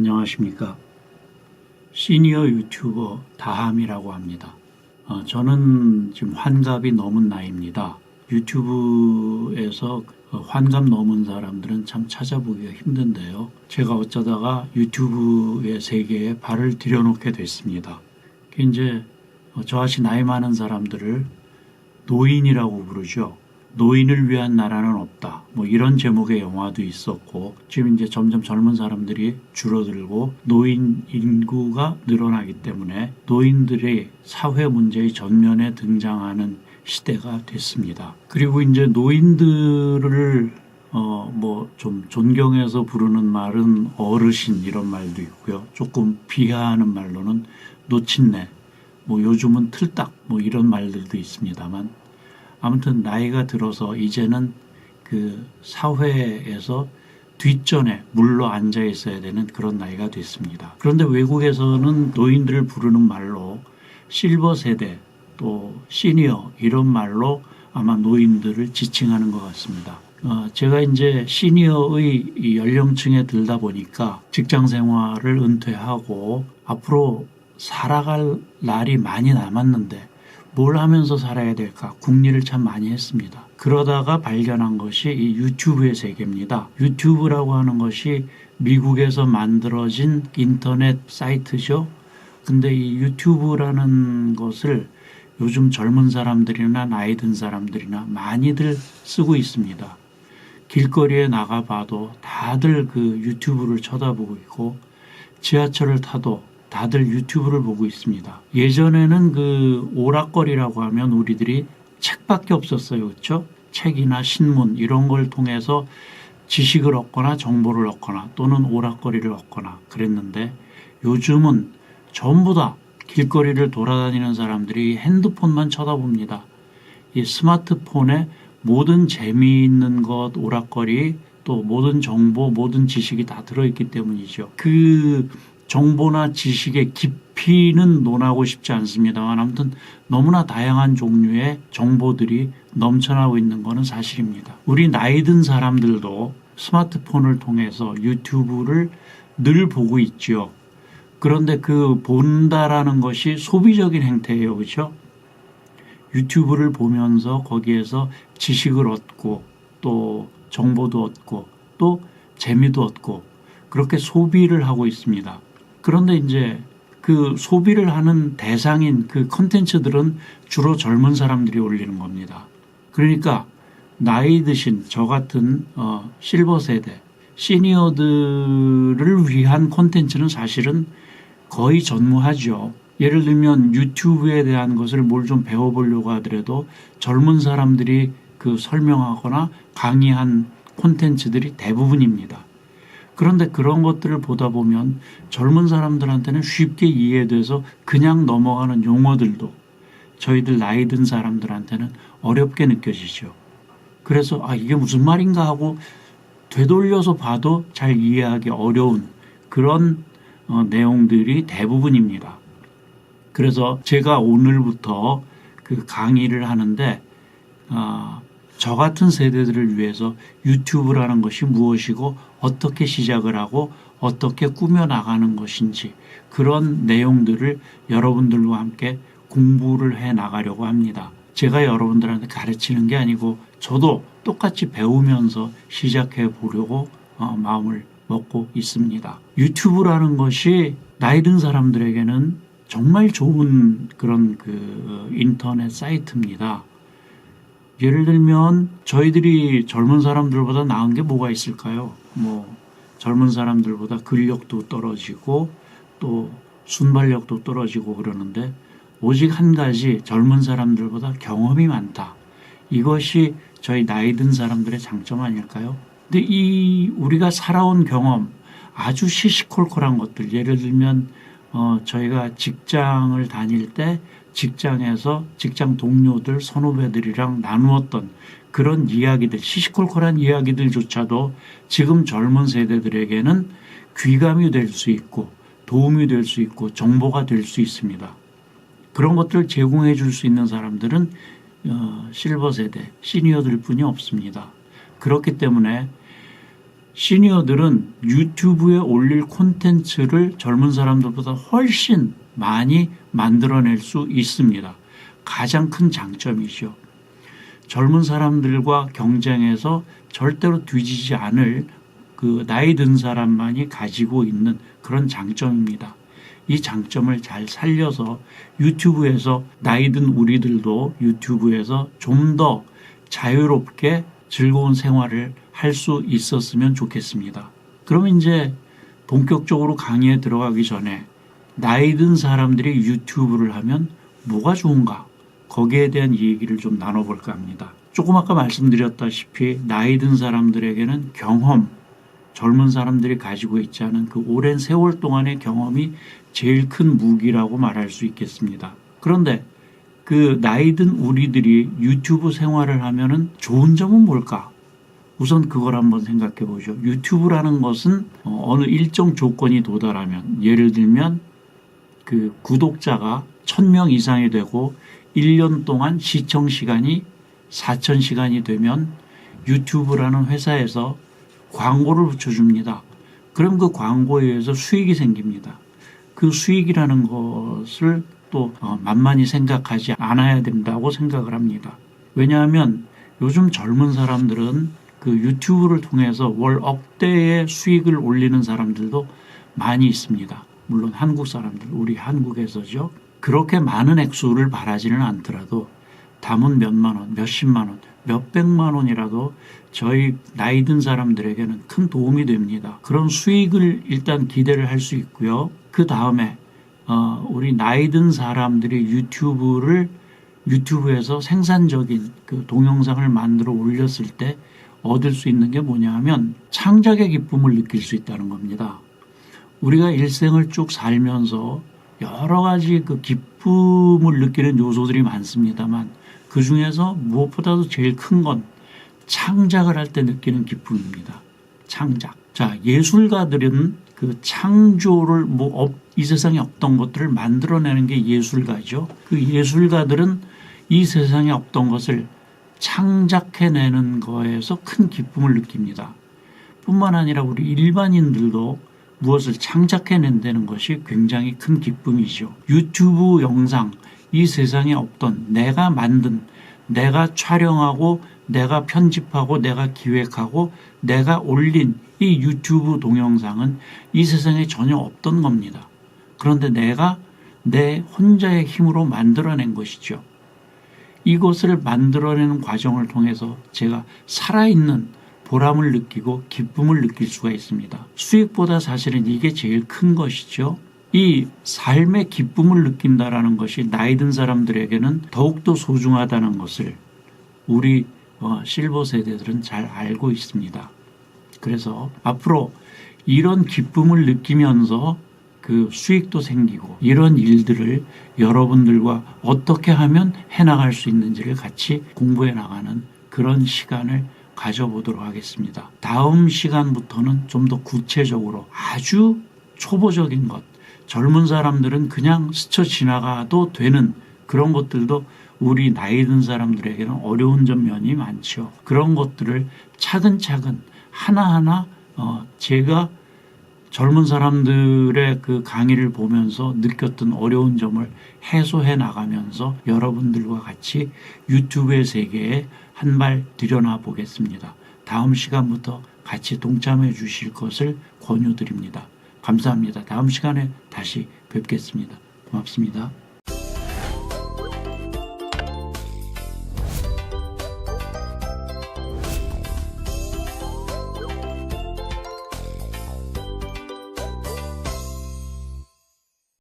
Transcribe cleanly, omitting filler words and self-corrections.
안녕하십니까. 시니어 유튜버 다함이라고 합니다. 저는 지금 환갑이 넘은 나이입니다. 유튜브에서 환갑 넘은 사람들은 참 찾아보기가 힘든데요. 제가 어쩌다가 유튜브의 세계에 발을 들여놓게 됐습니다. 이제 저같이 나이 많은 사람들을 노인이라고 부르죠. 노인을 위한 나라는 없다. 이런 제목의 영화도 있었고, 지금 이제 점점 젊은 사람들이 줄어들고 노인 인구가 늘어나기 때문에 노인들의 사회 문제의 전면에 등장하는 시대가 됐습니다. 그리고 이제 노인들을 좀 존경해서 부르는 말은 어르신 이런 말도 있고요. 조금 비하하는 말로는 노친네, 요즘은 틀딱 이런 말들도 있습니다만, 아무튼 나이가 들어서 이제는 그 사회에서 뒷전에 물러 앉아 있어야 되는 그런 나이가 됐습니다. 그런데 외국에서는 노인들을 부르는 말로 실버 세대 또 시니어 이런 말로 아마 노인들을 지칭하는 것 같습니다. 제가 이제 시니어의 연령층에 들다 보니까 직장 생활을 은퇴하고 앞으로 살아갈 날이 많이 남았는데 뭘 하면서 살아야 될까 궁리를 참 많이 했습니다. 그러다가 발견한 것이 이 유튜브의 세계입니다. 유튜브라고 하는 것이 미국에서 만들어진 인터넷 사이트죠. 근데 이 유튜브라는 것을 요즘 젊은 사람들이나 나이 든 사람들이나 많이들 쓰고 있습니다. 길거리에 나가봐도 다들 그 유튜브를 쳐다보고 있고, 지하철을 타도 다들 유튜브를 보고 있습니다. 예전에는 그 오락거리라고 하면 우리들이 책밖에 없었어요. 그렇죠? 책이나 신문 이런 걸 통해서 지식을 얻거나 정보를 얻거나 또는 오락거리를 얻거나 그랬는데, 요즘은 전부 다 길거리를 돌아다니는 사람들이 핸드폰만 쳐다봅니다. 이 스마트폰에 모든 재미있는 것, 오락거리, 또 모든 정보, 모든 지식이 다 들어있기 때문이죠. 그 정보나 지식의 깊이는 논하고 싶지 않습니다만, 아무튼 너무나 다양한 종류의 정보들이 넘쳐나고 있는 것은 사실입니다. 우리 나이 든 사람들도 스마트폰을 통해서 유튜브를 늘 보고 있죠. 그런데 그 본다라는 것이 소비적인 행태예요. 그렇죠? 유튜브를 보면서 거기에서 지식을 얻고 또 정보도 얻고 또 재미도 얻고 그렇게 소비를 하고 있습니다. 그런데 이제 그 소비를 하는 대상인 그 컨텐츠들은 주로 젊은 사람들이 올리는 겁니다. 그러니까 나이 드신 저 같은 실버 세대, 시니어들을 위한 콘텐츠는 사실은 거의 전무하죠. 예를 들면 유튜브에 대한 것을 뭘 좀 배워보려고 하더라도 젊은 사람들이 그 설명하거나 강의한 콘텐츠들이 대부분입니다. 그런데 그런 것들을 보다 보면 젊은 사람들한테는 쉽게 이해돼서 그냥 넘어가는 용어들도 저희들 나이 든 사람들한테는 어렵게 느껴지죠. 그래서 이게 무슨 말인가 하고 되돌려서 봐도 잘 이해하기 어려운 그런 내용들이 대부분입니다. 그래서 제가 오늘부터 그 강의를 하는데 저 같은 세대들을 위해서 유튜브라는 것이 무엇이고 어떻게 시작을 하고 어떻게 꾸며나가는 것인지 그런 내용들을 여러분들과 함께 공부를 해 나가려고 합니다. 제가 여러분들한테 가르치는 게 아니고 저도 똑같이 배우면서 시작해 보려고 마음을 먹고 있습니다. 유튜브라는 것이 나이 든 사람들에게는 정말 좋은 그런 그 인터넷 사이트입니다. 예를 들면 저희들이 젊은 사람들보다 나은 게 뭐가 있을까요? 젊은 사람들보다 근력도 떨어지고 또 순발력도 떨어지고 그러는데 오직 한 가지 젊은 사람들보다 경험이 많다. 이것이 저희 나이 든 사람들의 장점 아닐까요? 근데 이 우리가 살아온 경험 아주 시시콜콜한 것들, 예를 들면 저희가 직장을 다닐 때 직장에서 직장 동료들, 선후배들이랑 나누었던 그런 이야기들, 시시콜콜한 이야기들조차도 지금 젊은 세대들에게는 귀감이 될 수 있고 도움이 될 수 있고 정보가 될 수 있습니다. 그런 것들을 제공해 줄 수 있는 사람들은 실버 세대, 시니어들 뿐이 없습니다. 그렇기 때문에 시니어들은 유튜브에 올릴 콘텐츠를 젊은 사람들보다 훨씬 많이 만들어낼 수 있습니다. 가장 큰 장점이죠. 젊은 사람들과 경쟁해서 절대로 뒤지지 않을 그 나이 든 사람만이 가지고 있는 그런 장점입니다. 이 장점을 잘 살려서 유튜브에서 나이 든 우리들도 유튜브에서 좀 더 자유롭게 즐거운 생활을 할 수 있었으면 좋겠습니다. 그럼 이제 본격적으로 강의에 들어가기 전에 나이 든 사람들이 유튜브를 하면 뭐가 좋은가? 거기에 대한 얘기를 좀 나눠볼까 합니다. 조금 아까 말씀드렸다시피 나이 든 사람들에게는 경험, 젊은 사람들이 가지고 있지 않은 그 오랜 세월 동안의 경험이 제일 큰 무기라고 말할 수 있겠습니다. 그런데 그 나이 든 우리들이 유튜브 생활을 하면은 좋은 점은 뭘까? 우선 그걸 한번 생각해 보죠. 유튜브라는 것은 어느 일정 조건이 도달하면, 예를 들면 그 구독자가 1000명 이상이 되고 1년 동안 시청 시간이 4000시간이 되면 유튜브라는 회사에서 광고를 붙여줍니다. 그럼 그 광고에 의해서 수익이 생깁니다. 그 수익이라는 것을 또 만만히 생각하지 않아야 된다고 생각을 합니다. 왜냐하면 요즘 젊은 사람들은 그 유튜브를 통해서 월 억대의 수익을 올리는 사람들도 많이 있습니다. 물론 한국 사람들, 우리 한국에서죠. 그렇게 많은 액수를 바라지는 않더라도 담은 몇만 원, 몇십만 원, 몇백만 원이라도 저희 나이 든 사람들에게는 큰 도움이 됩니다. 그런 수익을 일단 기대를 할 수 있고요. 그 다음에 우리 나이 든 사람들이 유튜브에서 생산적인 그 동영상을 만들어 올렸을 때 얻을 수 있는 게 뭐냐 하면 창작의 기쁨을 느낄 수 있다는 겁니다. 우리가 일생을 쭉 살면서 여러 가지 그 기쁨을 느끼는 요소들이 많습니다만 그 중에서 무엇보다도 제일 큰 건 창작을 할 때 느끼는 기쁨입니다. 창작. 자, 예술가들은 그 창조를 이 세상에 없던 것들을 만들어내는 게 예술가죠. 그 예술가들은 이 세상에 없던 것을 창작해내는 거에서 큰 기쁨을 느낍니다. 뿐만 아니라 우리 일반인들도 무엇을 창작해낸다는 것이 굉장히 큰 기쁨이죠. 유튜브 영상, 이 세상에 없던 내가 만든, 내가 촬영하고, 내가 편집하고, 내가 기획하고, 내가 올린 이 유튜브 동영상은 이 세상에 전혀 없던 겁니다. 그런데 내가 내 혼자의 힘으로 만들어낸 것이죠. 이것을 만들어내는 과정을 통해서 제가 살아있는 보람을 느끼고 기쁨을 느낄 수가 있습니다. 수익보다 사실은 이게 제일 큰 것이죠. 이 삶의 기쁨을 느낀다라는 것이 나이 든 사람들에게는 더욱더 소중하다는 것을 우리 실버 세대들은 잘 알고 있습니다. 그래서 앞으로 이런 기쁨을 느끼면서 그 수익도 생기고 이런 일들을 여러분들과 어떻게 하면 해나갈 수 있는지를 같이 공부해 나가는 그런 시간을 가져보도록 하겠습니다. 다음 시간부터는 좀 더 구체적으로 아주 초보적인 것, 젊은 사람들은 그냥 스쳐 지나가도 되는 그런 것들도 우리 나이 든 사람들에게는 어려운 면이 많죠. 그런 것들을 차근차근 하나하나 제가 젊은 사람들의 그 강의를 보면서 느꼈던 어려운 점을 해소해 나가면서 여러분들과 같이 유튜브의 세계에 한 발 들여나 보겠습니다. 다음 시간부터 같이 동참해 주실 것을 권유드립니다. 감사합니다. 다음 시간에 다시 뵙겠습니다. 고맙습니다.